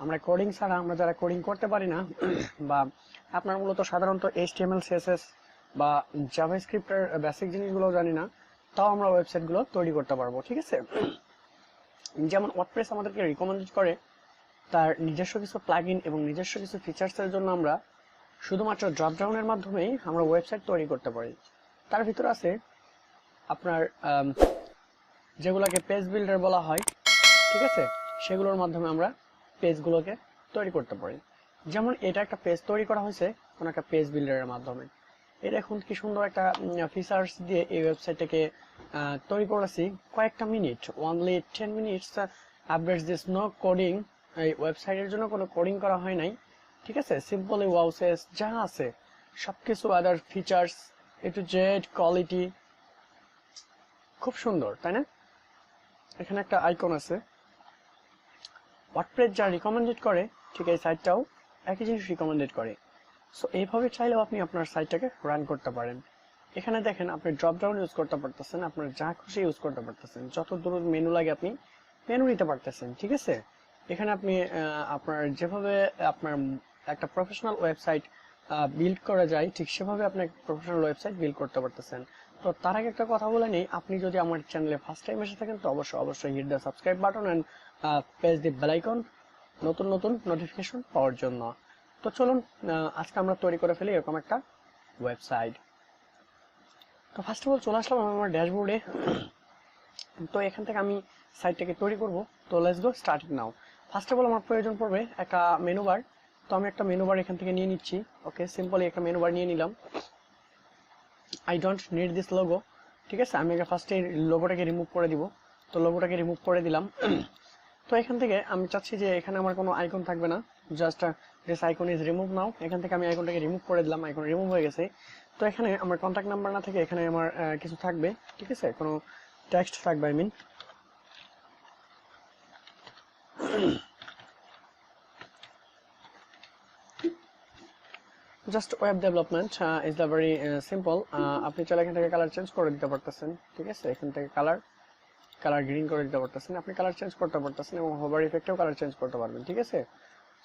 আমরা কোডিং ছাড়া আমরা যারা কোডিং করতে পারি না বা আপনার মূলত সাধারণত HTML CSS বা জাভাস্ক্রিপ্টের বেসিক জিনিসগুলো জানি না, তাও আমরা ওয়েবসাইটগুলো তৈরি করতে পারবো। ঠিক আছে, যেমন ওয়ার্ডপ্রেস আমাদেরকে রিকমেন্ড করে তার নিজস্ব কিছু প্লাগইন এবং নিজস্ব কিছু ফিচার্সের জন্য আমরা শুধুমাত্র ড্রপ ডাউনের মাধ্যমেই আমরা ওয়েবসাইট তৈরি করতে পারি। তার ভিতর আছে আপনার যেগুলোকে পেজ বিল্ডার বলা হয়, ঠিক আছে, সেগুলোর মাধ্যমে আমরা পেজগুলোকে তৈরি করতে পারি। যেমন এটা একটা পেজ তৈরি করা হয়েছে কোন একটা পেজ বিল্ডারের মাধ্যমে। এই দেখুন কি সুন্দর একটা ফিচার্স দিয়ে এই ওয়েবসাইটটাকে তৈরি করেছি কয়েকটা minute, only 10 minutes updates this, no coding. এই ওয়েবসাইটের জন্য কোনো কোডিং করা হয় নাই, ঠিক আছে। সিম্পলি ওয়াউসেস যা আছে সবকিছু, আদার features A to Z, quality খুব সুন্দর, তাই না? এখানে একটা আইকন আছে, ওয়ার্ডপ্রেস যা রিকমেন্ডেড করে ঠিক এই সাইটটাও একই জিনিস রিকমেন্ডেড করে। সো এইভাবে চাইলেও আপনি আপনার সাইটটাকে রান করতে পারেন। এখানে দেখেন আপনি ড্রপ ডাউন ইউজ করতে পারতেছেন, আপনার যা খুশি ইউজ করতে পারতেছেন, যত দূর মেনু লাগে আপনি মেনু নিতে পারতেছেন। ঠিক আছে, এখানে আপনি আপনার যেভাবে আপনার একটা প্রফেশনাল ওয়েবসাইট বিল্ড করা যায় ঠিক সেভাবে আপনি প্রফেশনাল ওয়েবসাইট বিল্ড করতে পারতেছেন। তো তার আগে একটা কথা বলে নেই, আপনি যদি আমার চ্যানেলে ফার্স্ট টাইম এসে থাকেন তো অবশ্যই hit the subscribe button and press the bell icon নতুন নতুন নোটিফিকেশন পাওয়ার জন্য। তো চলুন আজকে আমরা তৈরি করে ফেলি এরকম একটা ওয়েবসাইট। তো ফার্স্ট অফ অল চলে আসলাম আমার ড্যাশবোর্ডে। তো এখান থেকে আমি সাইটটাকে তৈরি করব। তো let's go start now. First of all আমার প্রয়োজন পড়বে একটা মেনু বার। তো আমি একটা মেনু বার এখান থেকে নিয়ে নিচ্ছি। ওকে, সিম্পলি একটা মেনু বার নিয়ে নিলাম। I don't need this logo, ঠিক আছে। আমি আগে ফার্স্টে লোগোটাকে রিমুভ করে দিব। তো লোগোটাকে রিমুভ করে দিলাম। তো এখান থেকে আমি চাচ্ছি যে এখানে আমার কোনো আইকন থাকবে না, just this icon is remove now. এখান থেকে আমি আইকনটাকে রিমুভ করে দিলাম, আইকন রিমুভ হয়ে গেছে। তো এখানে আমার কন্ট্যাক্ট নাম্বার না থেকে এখানে আমার কিছু থাকবে, ঠিক আছে, কোনো টেক্সট থাকবে, I mean just web development is the very simple. আপনি চাইলে এখান থেকে কালার চেঞ্জ করে দিতে পারতেছেন, ঠিক আছে। এখান থেকে কালার গ্রিন করে দিতে পারতেছেন, আপনি কালার চেঞ্জ করতে পারতেছেন এবং হোভার ইফেক্টেও কালার চেঞ্জ করতে পারবেন, ঠিক আছে।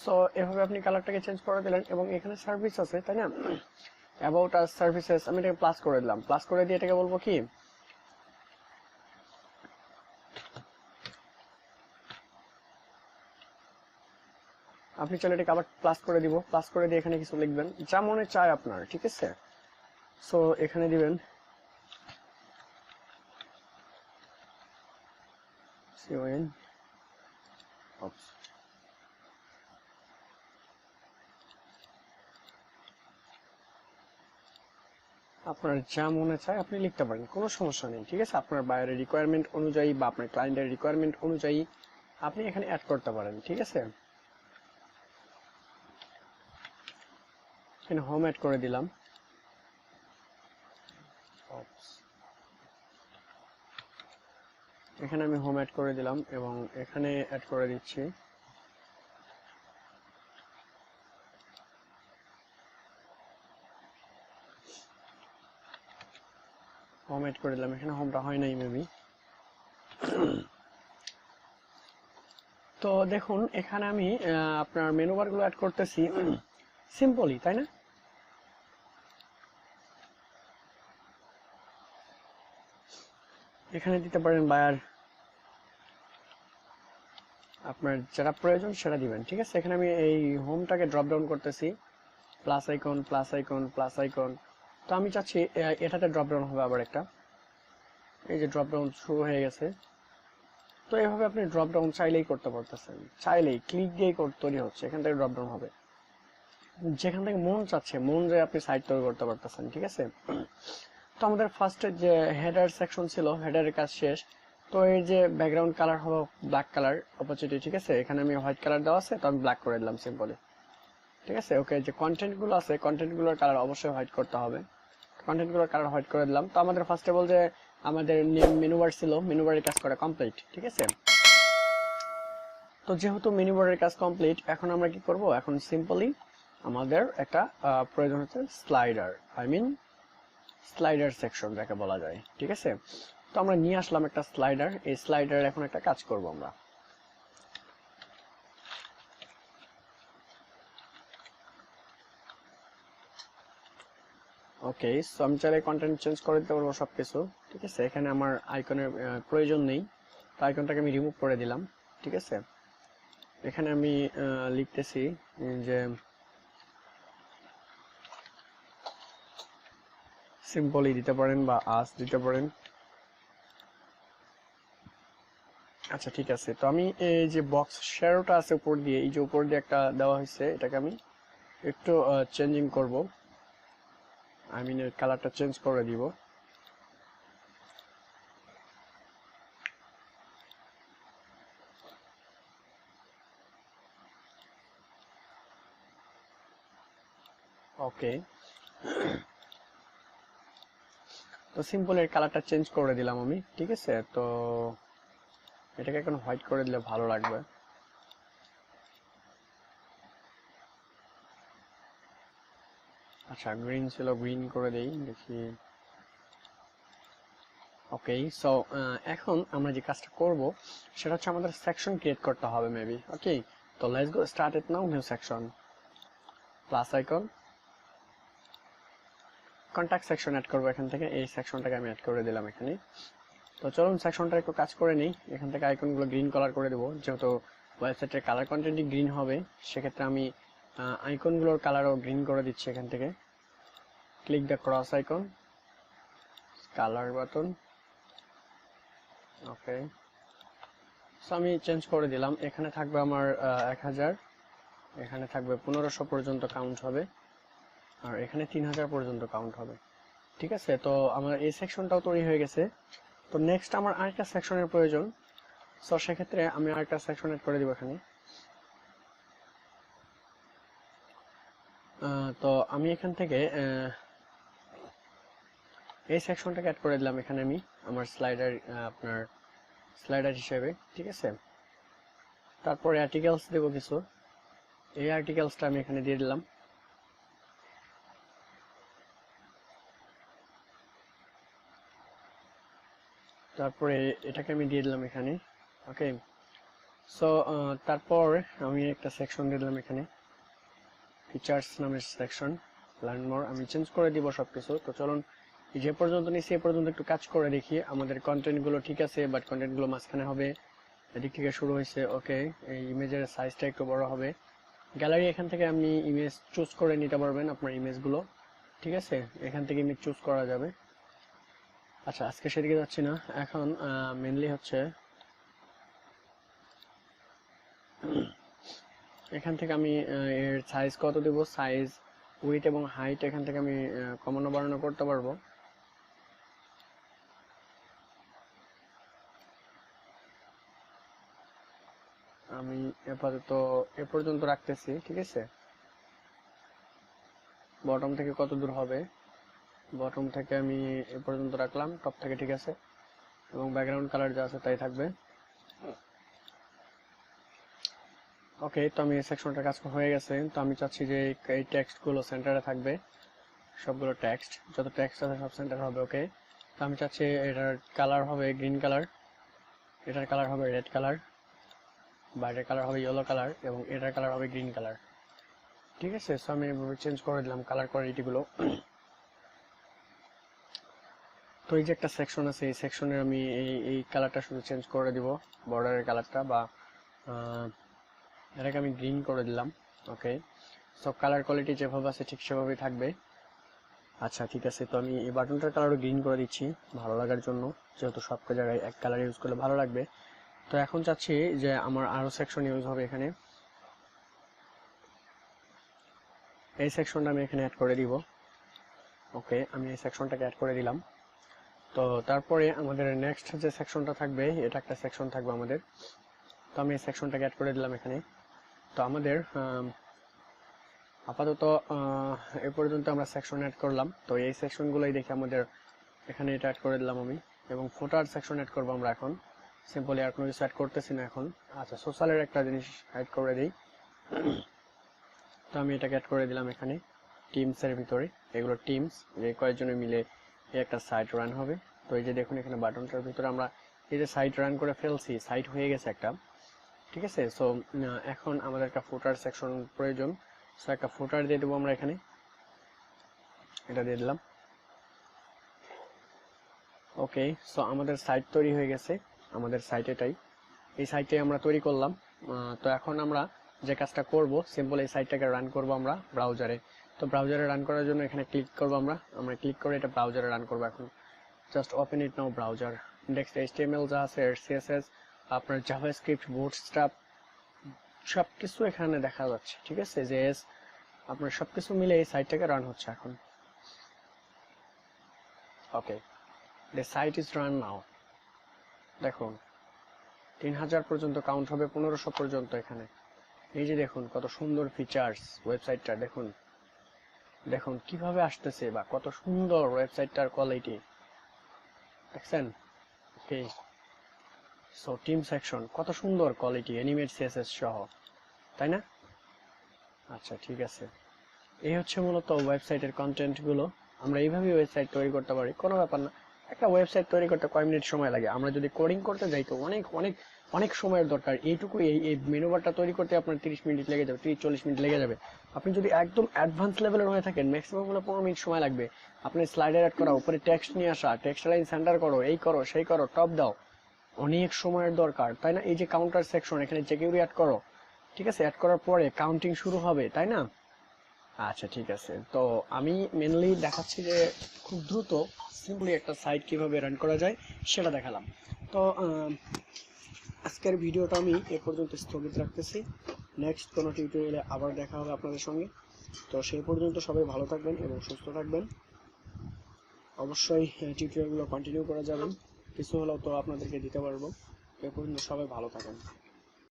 সো এভাবে আপনি কালারটাকে চেঞ্জ করে দিলেন এবং এখানে সার্ভিস আছে, তাই না, অ্যাবাউট আস সার্ভিসেস। আমি এটাকে প্লাস করে দিলাম, প্লাস করে দিয়ে এটাকে বলবো কি, আপনি চাইলে এটাকে আবার প্লাস করে দিব, প্লাস করে দিয়ে এখানে কিছু লিখবেন যা মনে চায় আপনার, ঠিক আছে। সো এখানে দিবেন CON, আপনার যা মনে চায় আপনি লিখতে পারেন, কোনো সমস্যা নেই, ঠিক আছে। আপনার বাইরের রিকোয়ারমেন্ট অনুযায়ী বা আপনার ক্লায়েন্টের রিকোয়ারমেন্ট অনুযায়ী আপনি এখানে অ্যাড করতে পারেন, ঠিক আছে। এখানে হোম অ্যাড করে দিলাম, এখানে আমি হোম অ্যাড করে দিলাম এবং এখানে অ্যাড করে দিচ্ছি হোম অ্যাড করে দিলাম। এখানে হোমটা হয় নাই মেবি। তো দেখুন এখানে আমি আপনার মেনু বার গুলো অ্যাড করতেছি সিম্পলি, তাই না। এখানে দিতে পারেন বায়ার, আপনার যেটা প্রয়োজন সেটা দিবেন, ঠিক আছে। এখানে আমি এই হোমটাকে ড্রপ ডাউন করতেছি, plus icon plus icon plus icon. তো আমি চাচ্ছি এটাতে ড্রপ ডাউন হবে আবার একটা, এই যে ড্রপ ডাউন শুরু হয়ে গেছে। তো এইভাবে আপনি ড্রপ ডাউন চাইলেই করতে পারতেছেন, চাইলেই ক্লিক দিয়েই তৈরি হচ্ছে, এখান থেকে ড্রপ ডাউন হবে যেখান থেকে মন চাচ্ছে, মন যে আপনি সাইট তৈরি করতে পারতেছেন, ঠিক আছে। তো আমাদের ফার্স্টে যে হেডার সেকশন ছিল, হেডারের কাজ শেষ। তো এই যে ব্যাকগ্রাউন্ড কালার হলো ব্ল্যাক কালার অপোজিটে, ঠিক আছে। এখানে আমি হোয়াইট কালার দেওয়া আছে, তো আমি ব্ল্যাক করে দিলাম সিম্পলি, ঠিক আছে। ওকে, যে কন্টেন্ট গুলো আছে কন্টেন্ট গুলোর কালার অবশ্যই হোয়াইট করতে হবে, কন্টেন্ট গুলোর কালার হোয়াইট করে দিলাম। তো আমাদের ফার্স্ট অফ অল যে আমাদের মেনু বার ছিল, মেনু বারের কাজ করা কমপ্লিট, ঠিক আছে। তো যেহেতু মেনু বারের কাজ কমপ্লিট, এখন আমরা কি করব, এখন সিম্পলি আমাদের একটা প্রয়োজন হচ্ছে slider, I mean slider section যাকে বলা যায়, ঠিক আছে। তো আমরা নিয়ে আসলাম একটা স্লাইডার, এই স্লাইডার এখন একটা কাজ করব আমরা। ওকে, সো আমি চাইলে কন্টেন্ট চেঞ্জ করে দিতে পারবো সবকিছু। ঠিক আছে, এখানে আমার আইকনের প্রয়োজন নেই, তো আইকনটাকে আমি রিমুভ করে দিলাম। ঠিক আছে, এখানে আমি লিখতেছি যে সিম্পলি দিতে পারেন বা আস দিতে পারেন। আচ্ছা ঠিক আছে, তো আমি এই যে বক্স শ্যাডোটা আছে উপর দিয়ে, এই যে উপর দিয়ে একটা দেওয়া হয়েছে, এটাকে আমি একটু চেঞ্জিং করব। আই মিন এর কালারটা চেঞ্জ করে দিব। ওকে, তো সিম্পল এর কালারটা চেঞ্জ করে দিলাম আমি। ঠিক আছে, তো এটাকে এখন হোয়াইট করে দিলে ভালো লাগবে। আচ্ছা, গ্রিন ছিল, গ্রিন করে দেই, দেখি। ওকে, সো এখন আমরা যে কাজটা করব সেটা হচ্ছে আমাদের সেকশন ক্রিয়েট করতে হবে মেবি। ওকে, তো let's go start it now. New section, plus icon, contact section add করব এখান থেকে। এই সেকশনটাকে আমি অ্যাড করে দিলাম এখানে। তো চলুন সেকশনটা একটু কাজ করে নিই। এখান থেকে আইকনগুলো গ্রিন কালার করে দেবো, যেহেতু ওয়েবসাইটের কালার কন্টেন্টই গ্রিন হবে, সেক্ষেত্রে আমি আইকনগুলোর কালারও গ্রিন করে দিচ্ছি এখান থেকে। Click the cross icon, colour button. Okay, so আমি চেঞ্জ করে দিলাম। এখানে থাকবে আমার 1000, এখানে থাকবে 1500 পর্যন্ত কাউন্ট হবে, আর এখানে 3000 পর্যন্ত কাউন্ট হবে। ঠিক আছে, তো আমার এই সেকশনটাও তৈরি হয়ে গেছে। তো নেক্সট আমার আরেকটা সেকশনের প্রয়োজন, সো সেক্ষেত্রে আমি আরেকটা সেকশন এড করে দিব এখানে। তো আমি এখান থেকে এই সেকশনটাকে অ্যাড করে দিলাম এখানে আমি আমার স্লাইডার, আপনার স্লাইডার হিসেবে। ঠিক আছে, তারপরে আর্টিকেলস দেব কিছু, এই আর্টিকেলসটা আমি এখানে দিয়ে দিলাম। তারপরে এটাকে আমি দিয়ে দিলাম এখানে। ওকে, সো তারপর আমি একটা সেকশন দিয়ে দিলাম এখানে, ফিচার্স নামের সেকশন, লার্ন মোর। আমি চেঞ্জ করে দিব সবকিছু। তো চলুন যে পর্যন্ত নিছি এ পর্যন্ত একটু কাজ করে দেখি আমাদের কন্টেন্টগুলো ঠিক আছে, বাট কন্টেন্টগুলো মাঝখানে হবে, এদিক থেকে শুরু হয়েছে। ওকে, এই ইমেজের সাইজটা একটু বড় হবে। গ্যালারি এখান থেকে আপনি ইমেজ চুজ করে নিতে পারবেন আপনার ইমেজগুলো। ঠিক আছে, এখান থেকে ইমেজ চুজ করা যাবে। আচ্ছা, আজকে সেদিকে যাচ্ছি না, এখন মেনলি হচ্ছে এখান থেকে আমি এর সাইজ কত দেব, সাইজ, উইথ এবং হাইট এখান থেকে আমি কমানো বাড়ানো করতে পারবো। আমি আপাতত এ পর্যন্ত রাখতেছি। ঠিক আছে, বটম থেকে কত দূর হবে, বটম থেকে আমি এ পর্যন্ত রাখলাম, টপ থেকে। ঠিক আছে, এবং ব্যাকগ্রাউন্ড কালার যা আছে তাই থাকবে। ওকে, তো আমি এই সেকশনটার কাজ হয়ে গেছে। তো আমি চাচ্ছি যে এই টেক্সট গুলো সেন্টারে থাকবে, সবগুলো টেক্সট, যত টেক্সট আছে সব সেন্টার হবে। ওকে, তো আমি চাচ্ছি এটার কালার হবে গ্রিন কালার, এটার কালার হবে রেড কালার, বাইরের কালার হবে ইয়েলো কালার, এবং এটার কালার হবে গ্রিন কালার। ঠিক আছে, সো আমি চেঞ্জ করে দিলাম কালার কোয়ালিটি গুলো। তো এই যে একটা সেকশন আছে, এই সেকশনের আমি এই কালারটা শুধু চেঞ্জ করে দিব, বর্ডারের কালারটা, বা এটাকে আমি গ্রিন করে দিলাম। ওকে, সব কালার কোয়ালিটি যেভাবে আছে ঠিক সেভাবেই থাকবে। আচ্ছা ঠিক আছে, তো আমি এই বাটনটার কালারও গ্রিন করে দিচ্ছি ভালো লাগার জন্য, যেহেতু সব জায়গায় এক কালার ইউজ করলে ভালো লাগবে। তো এখন চাচ্ছি যে আমার আরো সেকশন ইউজ হবে এখানে, এই সেকশনটা আমি এখানে অ্যাড করে দিব। ওকে, আমি এই সেকশনটাকে অ্যাড করে দিলাম। তো তারপরে আমাদের নেক্সট যে সেকশনটা থাকবে, এটা একটা সেকশন থাকবে আমাদের। তো আমি এই সেকশনটাকে অ্যাড করে দিলাম এখানে। তো আমাদের আপাতত এ পর্যন্ত আমরা সেকশন অ্যাড করলাম। তো এই সেকশনগুলোই দেখে আমাদের এখানে এটা অ্যাড করে দিলাম আমি, এবং ফুটার সেকশন অ্যাড করবো আমরা এখন। সিম্পলি আর কোনো কিছু অ্যাড করতেছি না এখন। আচ্ছা, সোশ্যালের একটা জিনিস অ্যাড করে দিই। তো আমি এটাকে অ্যাড করে দিলাম এখানে টিমসের ভিতরে। এগুলো টিমস, যে কয়েকজনে মিলে এই একটা সাইট রান হবে। তো এই যে দেখুন এখানে বাটনটার ভিতরে আমরা এই যে সাইট রান করে ফেলছি, সাইট হয়ে গেছে একটা। ঠিক আছে, সো এখন আমাদের একটা ফুটার সেকশন প্রয়োজন। সো একটা ফুটার দিয়ে দেবো আমরা এখানে, এটা দিয়ে দিলাম। ওকে, সো আমাদের সাইট তৈরি হয়ে গেছে, আমাদের সাইট এটাই, এই সাইটে আমরা তৈরি করলাম। তো এখন আমরা যে কাজটা করব, সিম্পল এই সাইটটাকে রান করব আমরা ব্রাউজারে। তো ব্রাউজারে রান করার জন্য এখানে ক্লিক করব, আমরা ক্লিক করে এটা ব্রাউজারে রান করব। এখন just open it now browser. Index HTML যা আছে, সিএসএস, আপনার জাভাস্ক্রিপ্ট, বুটস্ট্র্যাপ সবকিছু এখানে দেখা যাচ্ছে, ঠিক আছে, জেএস, আপনার সবকিছু মিলে এই সাইটটাকে রান হচ্ছে এখন। ওকে, the site is run now। দেখুন 3000 পর্যন্ত কাউন্ট হবে, 1500 পর্যন্ত এখানে। এই যে দেখুন কত সুন্দর ফিচার্স ওয়েবসাইটটা, দেখুন দেখুন কিভাবে আসতেছে, বা কত সুন্দর ওয়েবসাইটটার কোয়ালিটি দেখছেন। ওকে, সো টিম সেকশন কত সুন্দর কোয়ালিটি, অ্যানিমেট সিএসএস সহ, তাই না? আচ্ছা ঠিক আছে, এই হচ্ছে মূলত ওয়েবসাইটের কন্টেন্ট গুলো। আমরা এইভাবে ওয়েবসাইট তৈরি করতে পারি, কোনো ব্যাপার না। একটা ওয়েবসাইট তৈরি করতে কয় মিনিট সময় লাগে? আমরা যদি কোডিং করতে যাই তো অনেক অনেক অনেক সময়ের দরকার। এইটুকু এই মেনু বারটা তৈরি করতে আপনার 30 মিনিট লেগে যাবে, 30-40 মিনিট লেগে যাবে। আপনি যদি একদম অ্যাডভান্স লেভেলের হয়ে থাকেন, ম্যাক্সিমাম হলো 15 মিনিট সময় লাগবে। আপনি স্লাইডার অ্যাড করা, উপরে টেক্সট নিয়ে আসা, টেক্সট লাইন সেন্টার করো, এই করো সেই করো, টপ দাও, অনেক সময়ের দরকার, তাই না? এই যে কাউন্টার সেকশন, এখানে জেকিউরি অ্যাড করো, ঠিক আছে, অ্যাড করার পরে কাউন্টিং শুরু হবে, তাই না? আচ্ছা ঠিক আছে, তো আমি মেনলি দেখাচ্ছি যে খুব দ্রুত সিম্পলি একটা সাইট কিভাবে রান করা যায় সেটা দেখালাম। তো আজকের ভিডিওটা আমি এ পর্যন্ত স্থগিত রাখতেছি। নেক্সট কোনো টিউটোরিয়ালে আবার দেখা হবে আপনাদের সঙ্গে। তো সেই পর্যন্ত সবাই ভালো থাকবেন এবং সুস্থ থাকবেন। অবশ্যই টিউটোরিয়ালগুলো কন্টিনিউ করা যাবে, কিছু হলেও তো আপনাদেরকে দিতে পারবো। এ পর্যন্ত সবাই ভালো থাকেন।